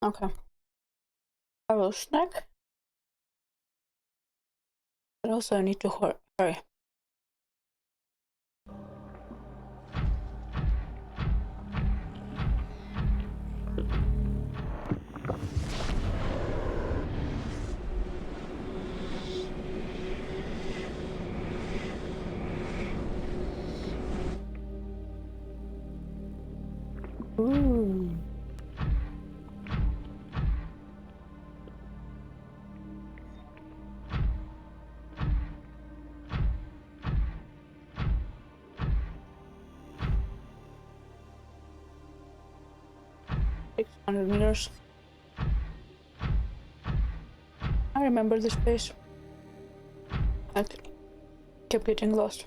Okay. I will snack. But also I need to hurry. Ooh. $600. I remember this place. I kept getting lost.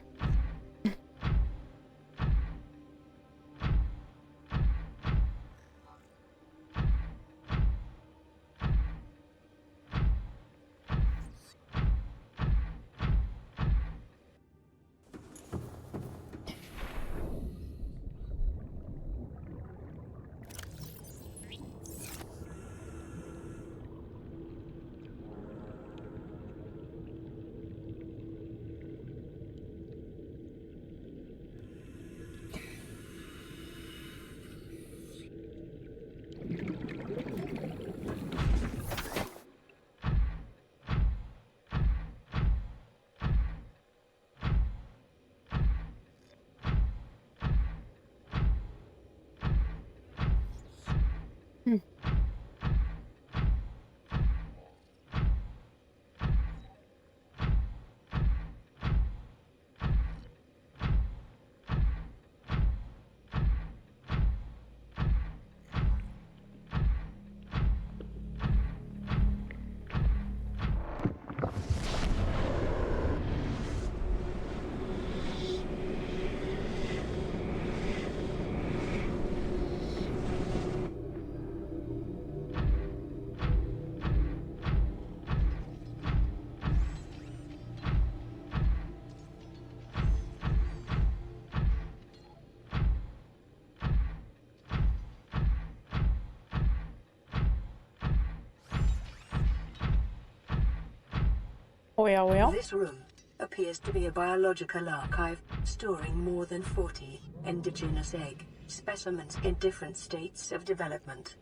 Well. This room appears to be a biological archive storing more than 40 indigenous egg specimens in different states of development.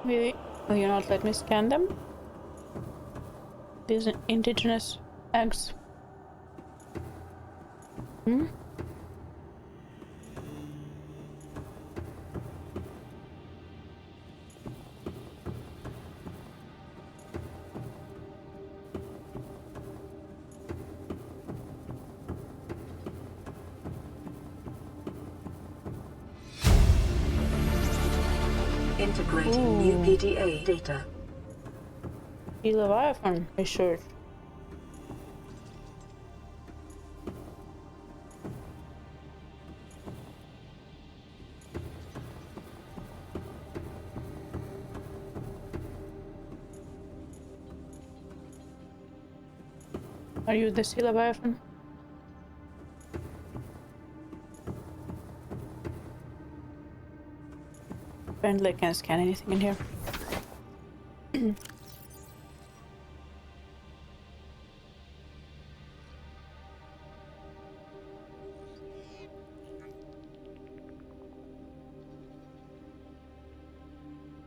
Will you not let me scan them? These indigenous eggs. Integrating new PDA data. The Leviathan research. Are you the sea Leviathan? Apparently I can't scan anything in here.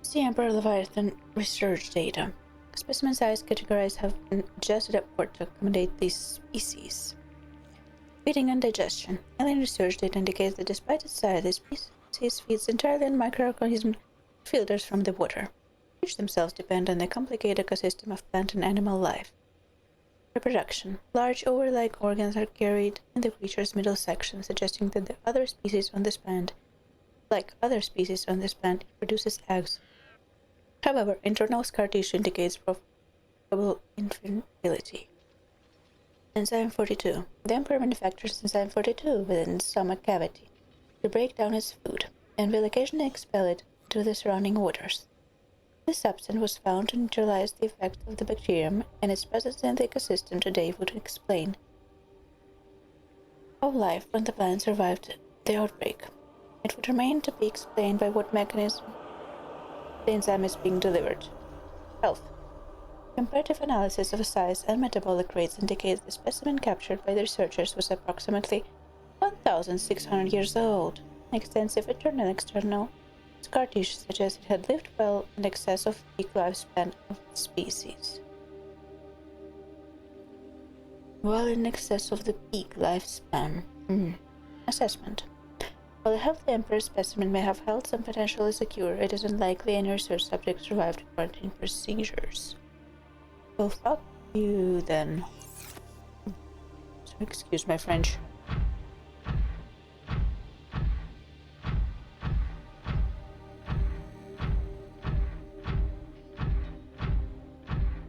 Sea Emperor Leviathan research data. Specimen size categories have been adjusted upward to accommodate these species. Feeding and digestion. Alien research data indicates that despite its size, this species feeds entirely on microorganisms filters from the water, which themselves depend on the complicated ecosystem of plant and animal life. Reproduction. Large over-like organs are carried in the creature's middle section, suggesting that the other species on this plant, produces eggs. However, internal scar tissue indicates probable infertility. Enzyme 42. The Emperor manufactures enzyme 42 within its stomach cavity to break down its food, and will occasionally expel it into the surrounding waters. This substance was found to neutralize the effect of the bacterium, and its presence in the ecosystem today would explain how life on the planet survived the outbreak. It would remain to be explained by what mechanism the enzyme is being delivered. Health. Comparative analysis of size and metabolic rates indicates the specimen captured by the researchers was approximately 1,600 years old. Extensive internal and external scar tissue suggests it had lived well in excess of the peak lifespan of the species. Well in excess of the peak lifespan. Assessment. While a healthy emperor specimen may have held some potential as a cure, it is unlikely any research subject survived quarantine procedures. Well, fuck you then. So excuse my French.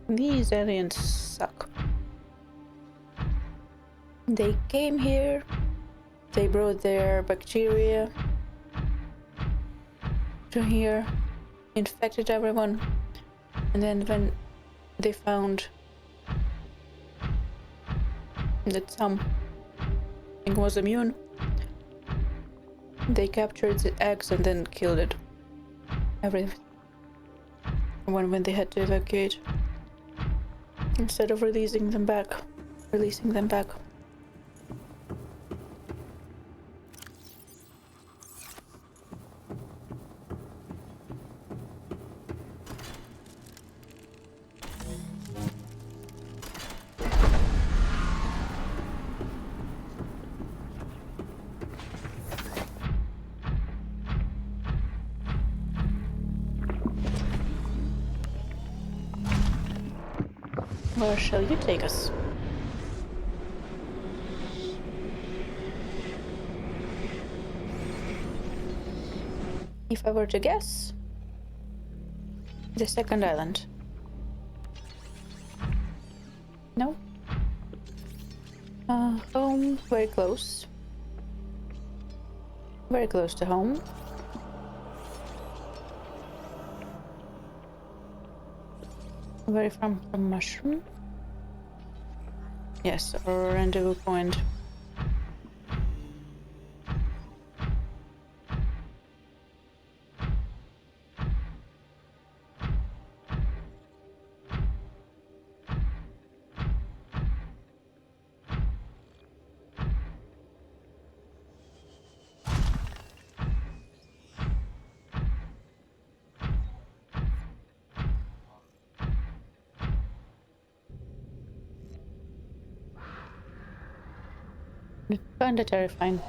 These aliens suck. They came here, they brought their bacteria to here, infected everyone, and then when they found that something was immune, they captured the eggs and then killed it. Everyone when they had to evacuate. Instead of releasing them back. Where shall you take us? If I were to guess, the second island. No? Home, very close. Very close to home. Very from mushroom? Yes, or rendezvous point. Kinda terrifying.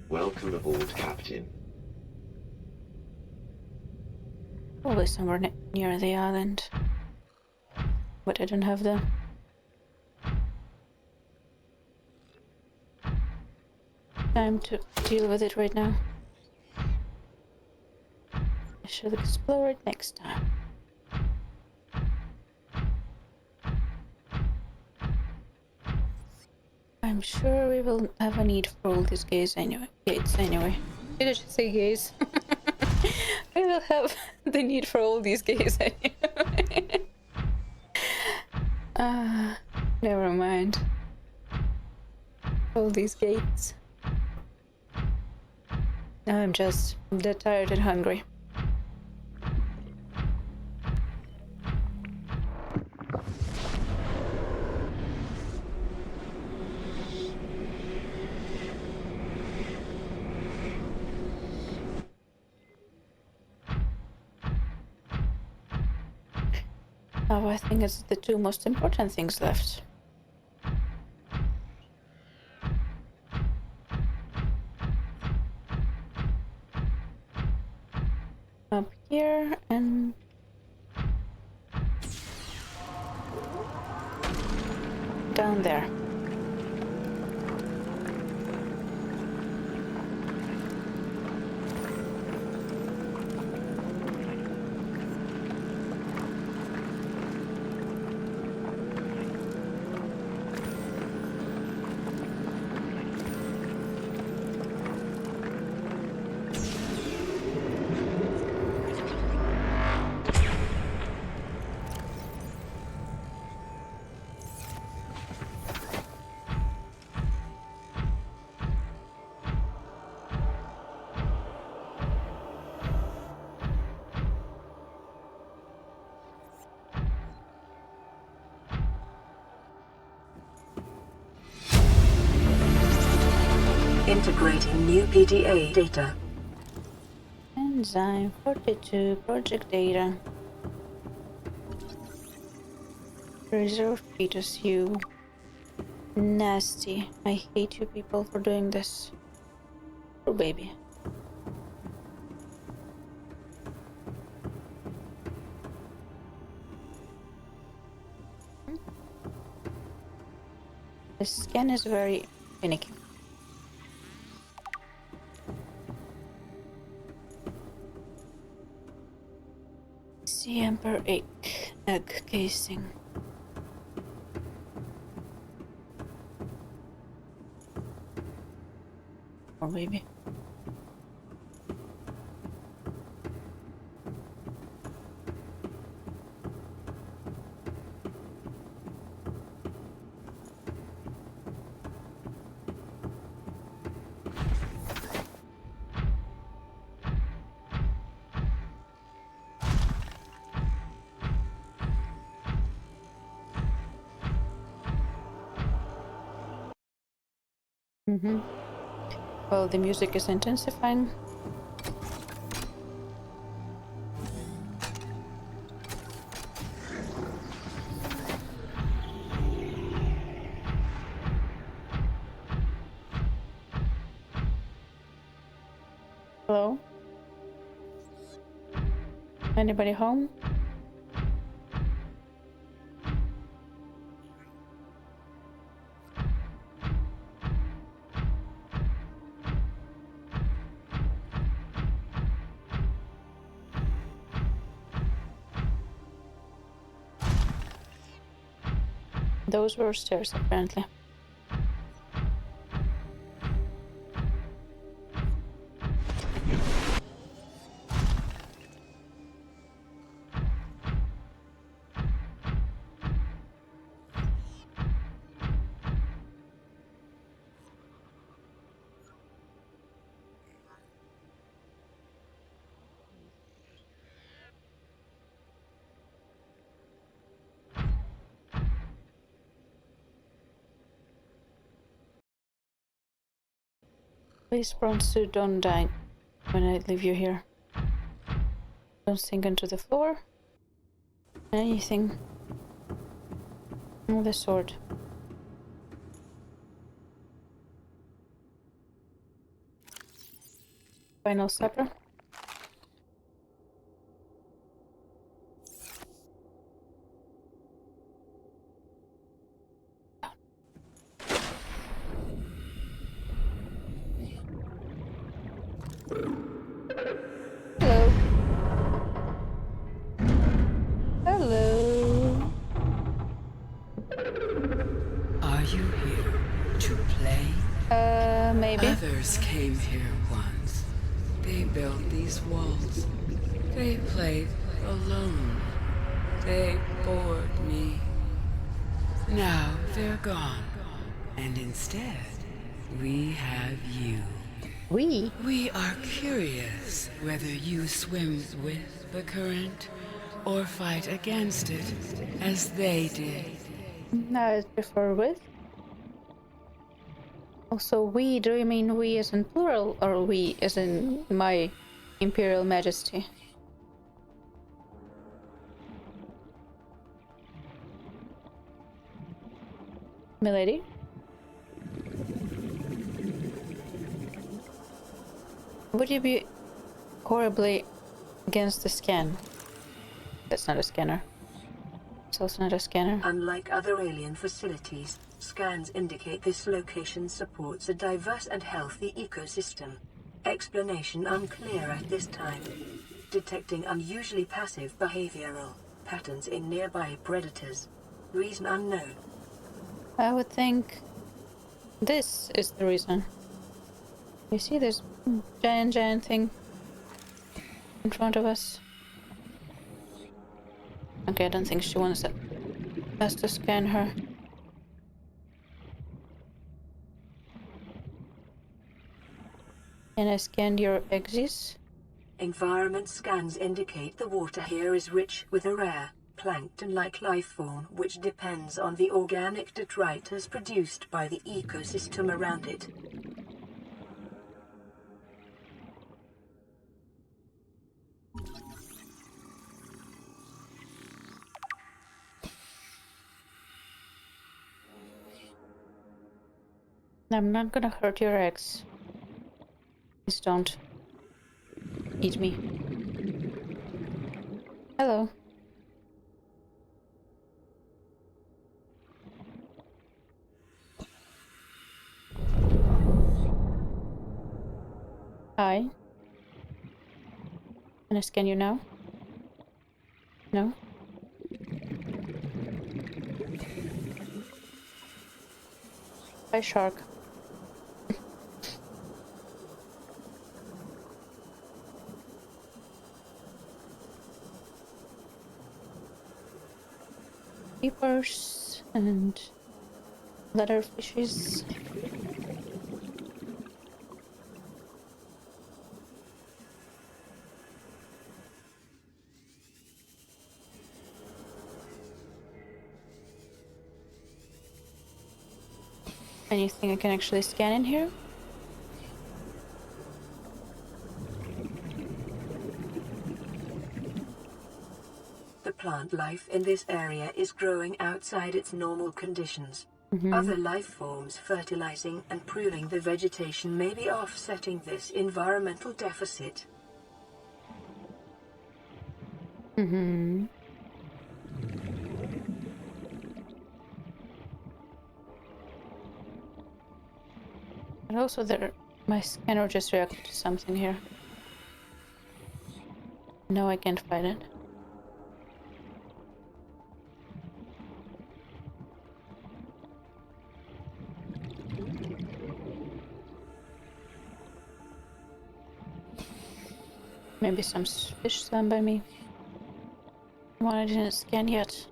Welcome aboard, Captain. Probably somewhere near the island. But I don't have the time to deal with it right now. I shall explore it next time. I'm sure we will have a need for all these gates anyway. Did I just say gays? We will have the need for all these gays anyway. Never mind. All these gates. Now I'm just dead tired and hungry. Now I think it's the two most important things left. Up here and down there. Integrating new PDA data. Enzyme 42 project data. Reserve fetus, you nasty. I hate you people for doing this. Oh baby. The scan is very finicky. See Emperor egg casing. Or maybe. Well, the music is intensifying. Hello? Anybody home? Those were stairs, apparently. Please promise to don't die when I leave you here. Don't sink into the floor. Anything. Oh, the sword. Final supper. Hello. Hello. Are you here to play? Maybe. Others came here once. They built these walls. They played alone. They bored me. Now they're gone. And instead, we have you. We? We are curious whether you swim with the current or fight against it as they did. No, I prefer with. Also, we, do you mean we as in plural or we as in my Imperial Majesty? Milady? Would you be horribly against the scan? That's not a scanner. It's also not a scanner. Unlike other alien facilities, scans indicate this location supports a diverse and healthy ecosystem. Explanation unclear at this time. Detecting unusually passive behavioral patterns in nearby predators. Reason unknown. I would think this is the reason. You see this giant thing in front of us? Okay, I don't think she wants us to scan her. Can I scan your exes? Environment scans indicate the water here is rich with a rare, plankton-like life form which depends on the organic detritus produced by the ecosystem around it. I'm not gonna hurt your ex. Please don't eat me. Hello. Hi. Can I scan you now? No? Hi, shark. Keepers and leather fishes. Anything I can actually scan in here? The plant life in this area is growing outside its normal conditions. Other life forms fertilizing and pruning the vegetation may be offsetting this environmental deficit. And also my scanner just reacted to something here. No, I can't find it. Maybe some fish swam by me. One I didn't scan yet.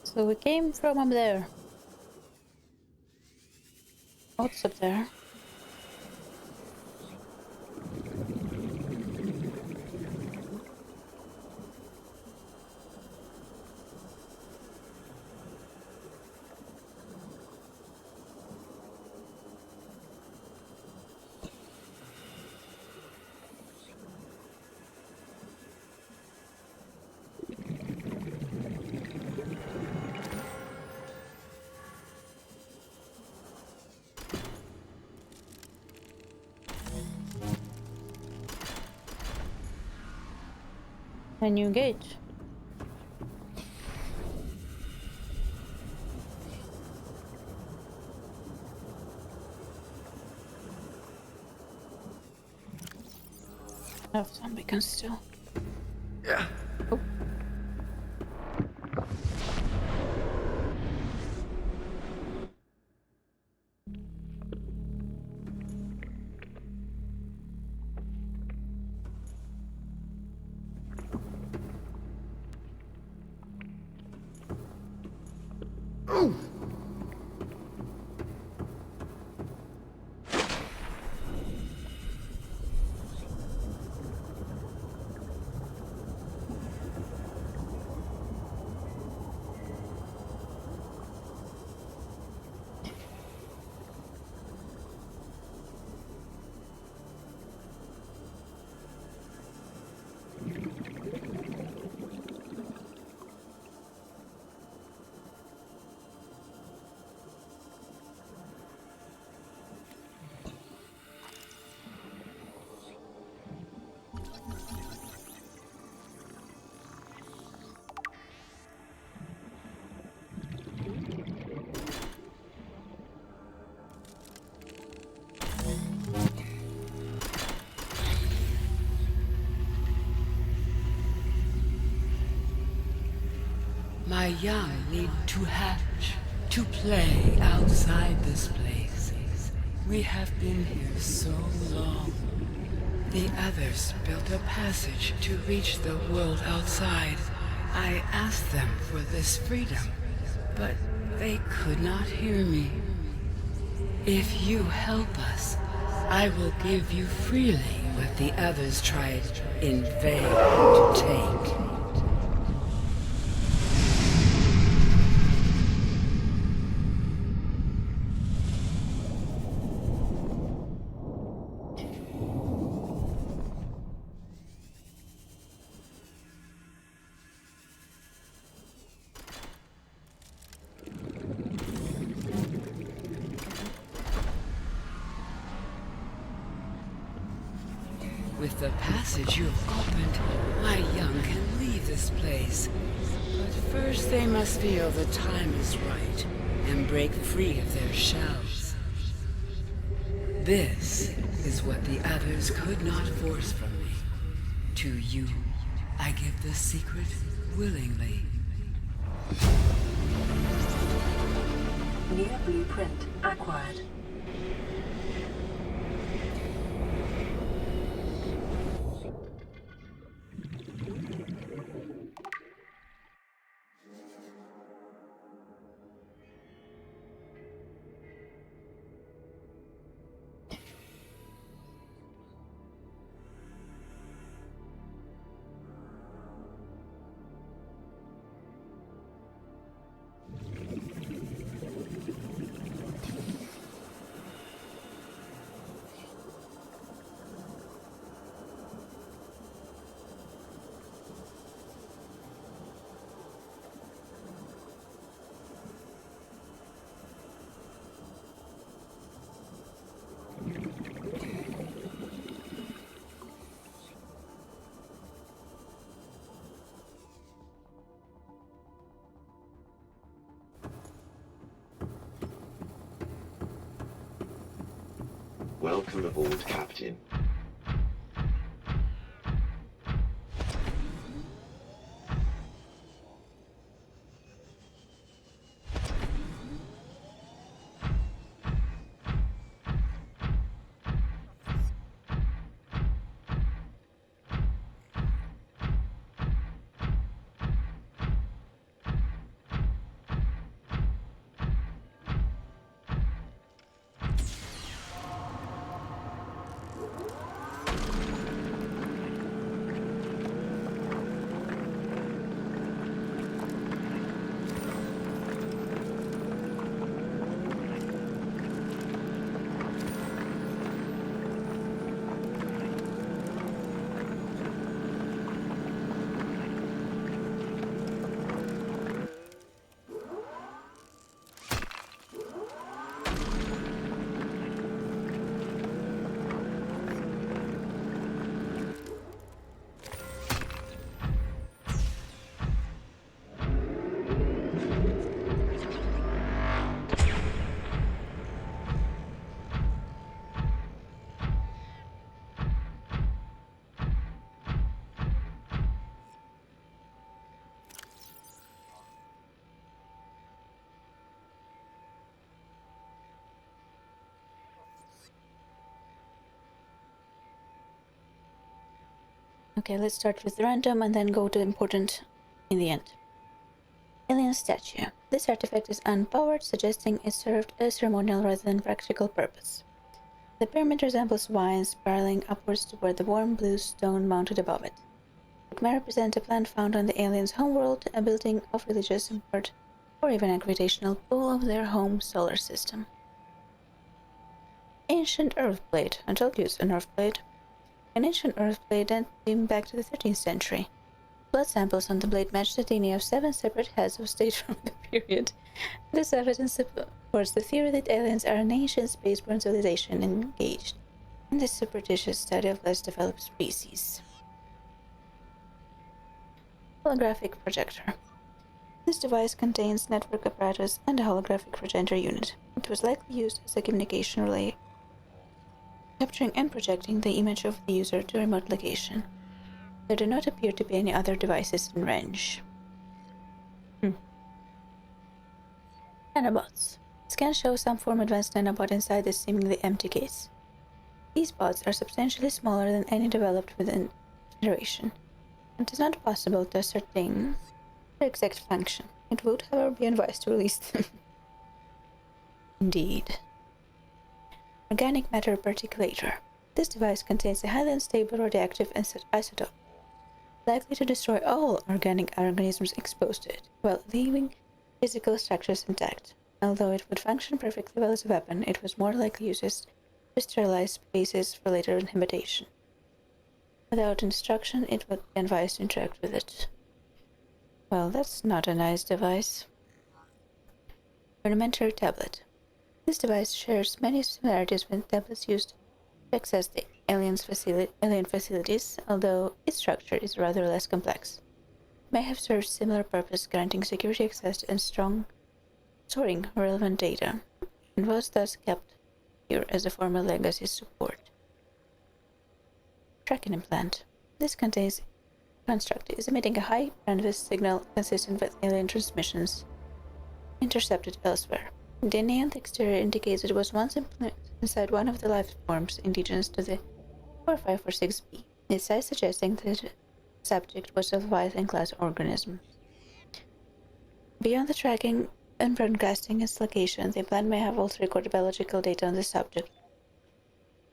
So we came from up there. What's up there? A new gate. I have some beacons still. Yeah. Oh. My young need to hatch, to play outside this place. We have been here so long. The others built a passage to reach the world outside. I asked them for this freedom, but they could not hear me. If you help us, I will give you freely what the others tried in vain to take. With the passage you've opened, my young can leave this place. But first they must feel the time is right and break free of their shells. This is what the others could not force from me. To you, I give the secret willingly. Near blueprint acquired. Welcome aboard, Captain. Okay, let's start with random and then go to important in the end. Alien statue. This artifact is unpowered, suggesting it served a ceremonial rather than practical purpose. The pyramid resembles vines spiraling upwards toward the warm blue stone mounted above it. It may represent a plant found on the aliens' homeworld, a building of religious import, or even a gravitational pull of their home solar system. Ancient earth plate. I told you it's an earth plate. An ancient earth plate dating back to the 13th century. Blood samples on the blade match the DNA of 7 separate heads of state from the period. This evidence supports the theory that aliens are an ancient spaceborne civilization engaged in the superstitious study of less developed species. Holographic projector. This device contains network apparatus and a holographic projector unit. It was likely used as a communication relay, capturing and projecting the image of the user to a remote location. There do not appear to be any other devices in range. Nanobots. Scans show some form advanced nanobot inside this seemingly empty case. These bots are substantially smaller than any developed within generation, and it is not possible to ascertain their exact function. It would, however, be unwise to release them. Indeed. Organic matter particulator. This device contains a highly unstable radioactive isotope, likely to destroy all organic organisms exposed to it, while leaving physical structures intact. Although it would function perfectly well as a weapon, it was more likely used to sterilize spaces for later inhabitation. Without instruction, it would be unwise to interact with it. Well, that's not a nice device. Rudimentary tablet. This device shares many similarities with tablets used to access the alien facilities, although its structure is rather less complex. It may have served similar purpose, granting security access and storing relevant data, and was thus kept here as a former legacy support. Tracking implant. This construct is emitting a high bandwidth signal consistent with alien transmissions intercepted elsewhere. The neon exterior indicates it was once implanted inside one of the life forms indigenous to the 4546b, its size suggesting that the subject was a Leviathan-class organism. Beyond the tracking and broadcasting its location, the implant may have also recorded biological data on the subject.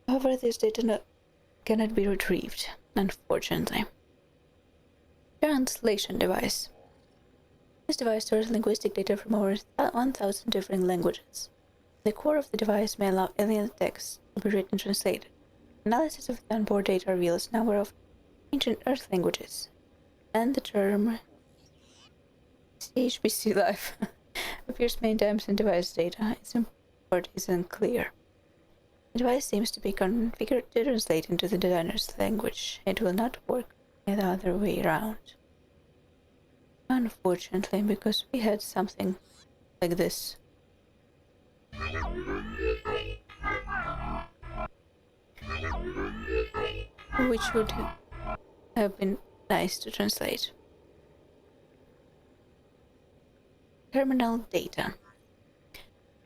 However, this data cannot be retrieved, unfortunately. Translation device. This device stores linguistic data from over 1,000 different languages. The core of the device may allow alien text to be written and translated. Analysis of the onboard data reveals a number of ancient Earth languages, and the term HBC life appears many times in device data. Its import is unclear. The device seems to be configured to translate into the designer's language. It will not work the other way around. Unfortunately, because we had something like this. Which would have been nice to translate. Terminal data.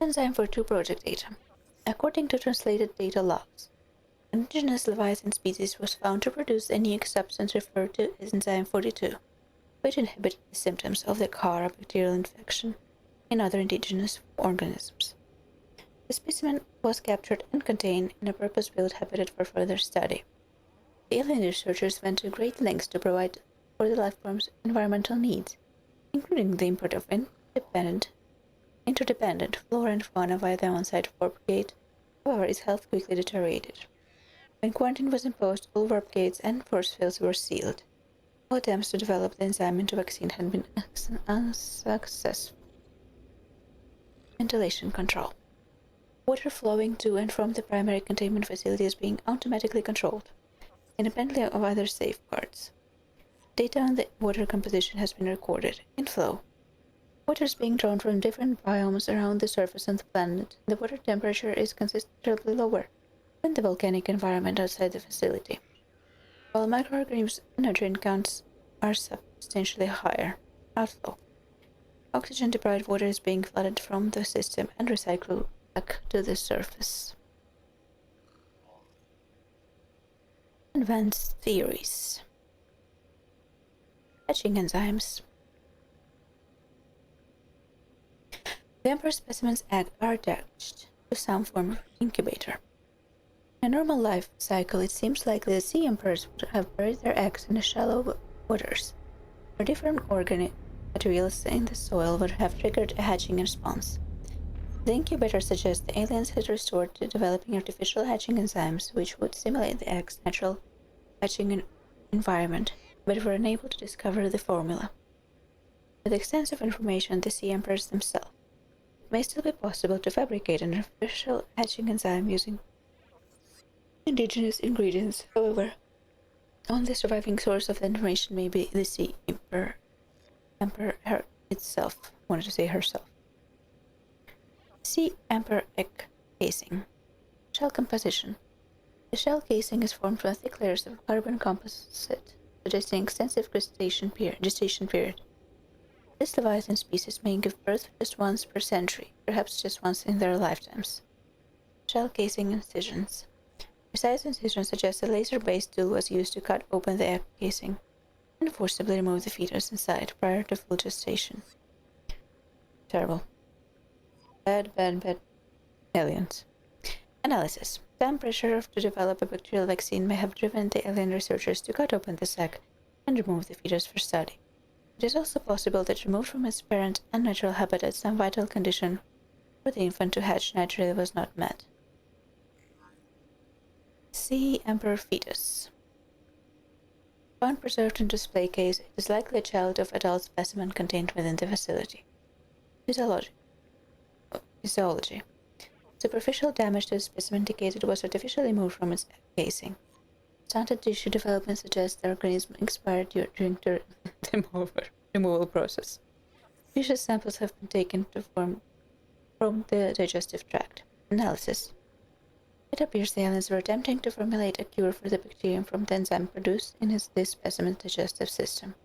Enzyme for 2 project data. According to translated data logs, an indigenous Leviathan species was found to produce a unique substance referred to as enzyme 42, which inhibited the symptoms of the Kara bacterial infection in other indigenous organisms. The specimen was captured and contained in a purpose-built habitat for further study. The alien researchers went to great lengths to provide for the lifeform's environmental needs, including the import of interdependent flora and fauna via the on-site warp gate. However, its health quickly deteriorated. When quarantine was imposed, all warp gates and force fields were sealed. All attempts to develop the enzyme into vaccine had been unsuccessful. Ventilation control. Water flowing to and from the primary containment facility is being automatically controlled, independently of other safeguards. Data on the water composition has been recorded. Inflow. Water is being drawn from different biomes around the surface of the planet. The water temperature is considerably lower than the volcanic environment outside the facility, while microorganisms and nutrient counts are substantially higher. Outflow. Oxygen-deprived water is being flooded from the system and recycled back to the surface. Advanced theories. Hatching enzymes. The emperor specimen's eggs are attached to some form of incubator. In a normal life cycle, it seems likely that sea emperors would have buried their eggs in the shallow waters, where different organic materials in the soil would have triggered a hatching response. The incubator suggests the aliens had resorted to developing artificial hatching enzymes which would simulate the egg's natural hatching environment, but were unable to discover the formula. With extensive information on the sea emperors themselves, it may still be possible to fabricate an artificial hatching enzyme using indigenous ingredients. However, only surviving source of the information may be the sea emperor itself. Wanted to say herself. Sea emperor egg casing. Shell composition. The shell casing is formed from thick layers of carbon composite, suggesting extensive gestation period. This leviathan species may give birth just once per century, perhaps just once in their lifetimes. Shell casing incisions. Precise incision suggests a laser-based tool was used to cut open the egg casing and forcibly remove the fetus inside prior to full gestation. Terrible. Bad aliens. Analysis. Time pressure to develop a bacterial vaccine may have driven the alien researchers to cut open this egg and remove the fetus for study. It is also possible that removed from its parent and natural habitat, some vital condition for the infant to hatch naturally was not met. Sea Emperor fetus. Found preserved in display case, it is likely a child of adult specimen contained within the facility. Physiology. Superficial damage to the specimen indicated was artificially moved from its casing. Stunted tissue development suggests the organism expired during the removal process. Feces samples have been taken from the digestive tract. Analysis. It appears the aliens were attempting to formulate a cure for the bacterium from the enzyme produced in this specimen's digestive system.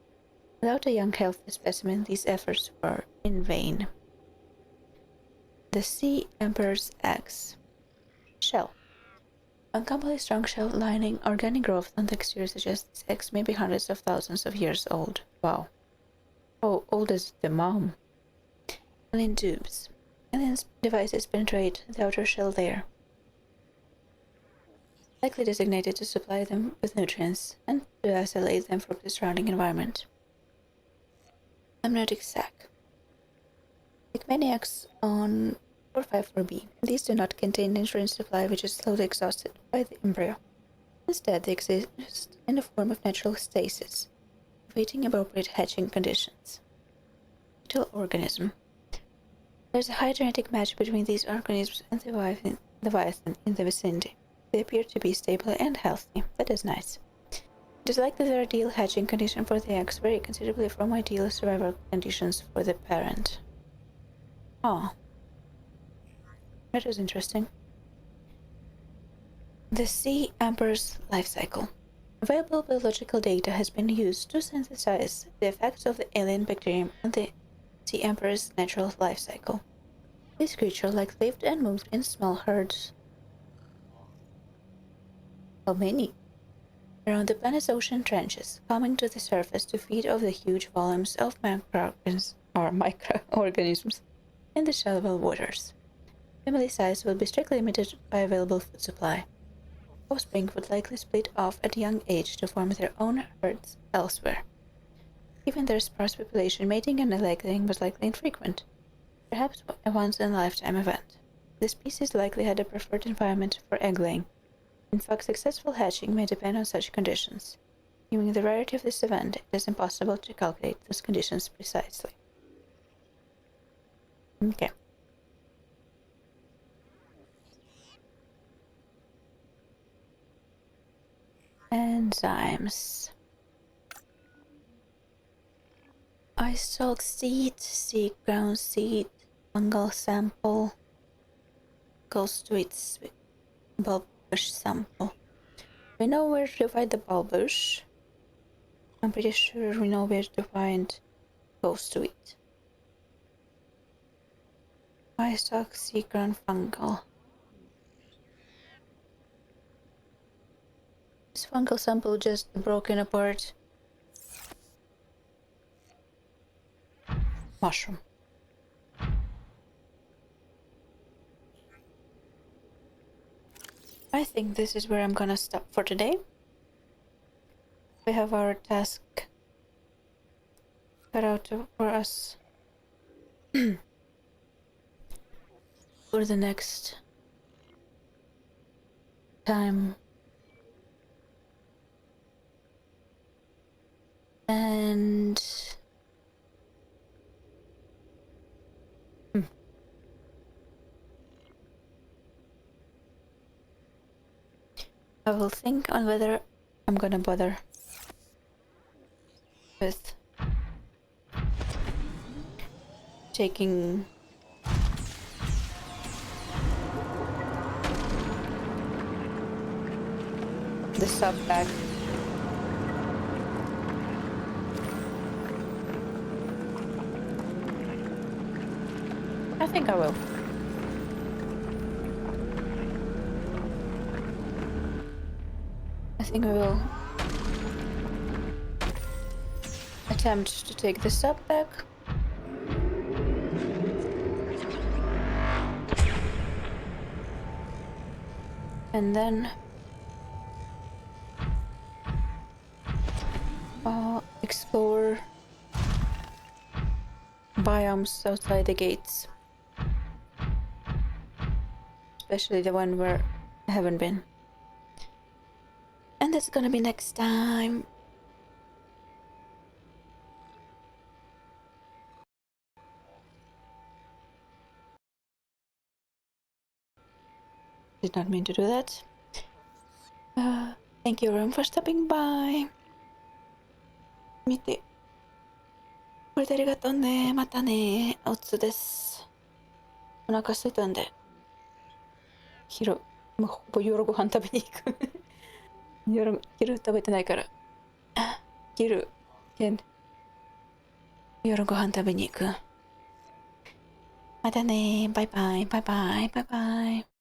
Without a young, healthy specimen, these efforts were in vain. The Sea Emperor's eggs. Shell. Uncommonly strong shell lining, organic growth, and texture suggests these eggs may be hundreds of thousands of years old. Wow. How old is the mom? Alien tubes. Aliens' devices penetrate the outer shell layer, likely designated to supply them with nutrients and to isolate them from the surrounding environment. Amniotic sac. Like many eggs on 454b, these do not contain nutrient supply, which is slowly exhausted by the embryo. Instead, they exist in the form of natural stasis, awaiting appropriate hatching conditions. Fetal organism. There is a high genetic match between these organisms and the leviathan in the vicinity. They appear to be stable and healthy. That is nice. It is likely their ideal hatching condition for the eggs vary considerably from ideal survival conditions for the parent. Ah. That is interesting. The Sea Emperor's life cycle. Available biological data has been used to synthesize the effects of the alien bacterium on the Sea Emperor's natural life cycle. This creature lived and moved in small herds. How many? Around the planet's ocean trenches, coming to the surface to feed off the huge volumes of microorganisms in the shallow waters. Family size will be strictly limited by available food supply. Offspring would likely split off at a young age to form their own herds elsewhere. Given their sparse population, mating and egg-laying was likely infrequent, perhaps a once-in-a-lifetime event. The species likely had a preferred environment for egg-laying. In fact, successful hatching may depend on such conditions. Given the rarity of this event, it is impossible to calculate those conditions precisely. Okay. Enzymes. Ice stalk seed, seed ground seed, fungal sample, goes to its bulbush sample. We know where to find the bulbush. I'm pretty sure we know where to find goes to it. Ice stalk, seed ground, fungal. This fungal sample just broken apart. Mushroom. I think this is where I'm gonna stop for today. We have our task cut out for us for the next time. And I will think on whether I'm gonna bother with taking the sub back. I think I will. I think I will attempt to take this up back. And then explore biomes outside the gates, especially the one where I haven't been. And that's gonna be next time. Did not mean to do that. Thank you everyone for stopping by. 見てくれてありがとうね。またね。おつです。お腹空いたんで昼、ほぼ夜ご飯食べに行く。昼食べてないから夜ご飯食べに行く。またね。バイバイバイバイバイバイ。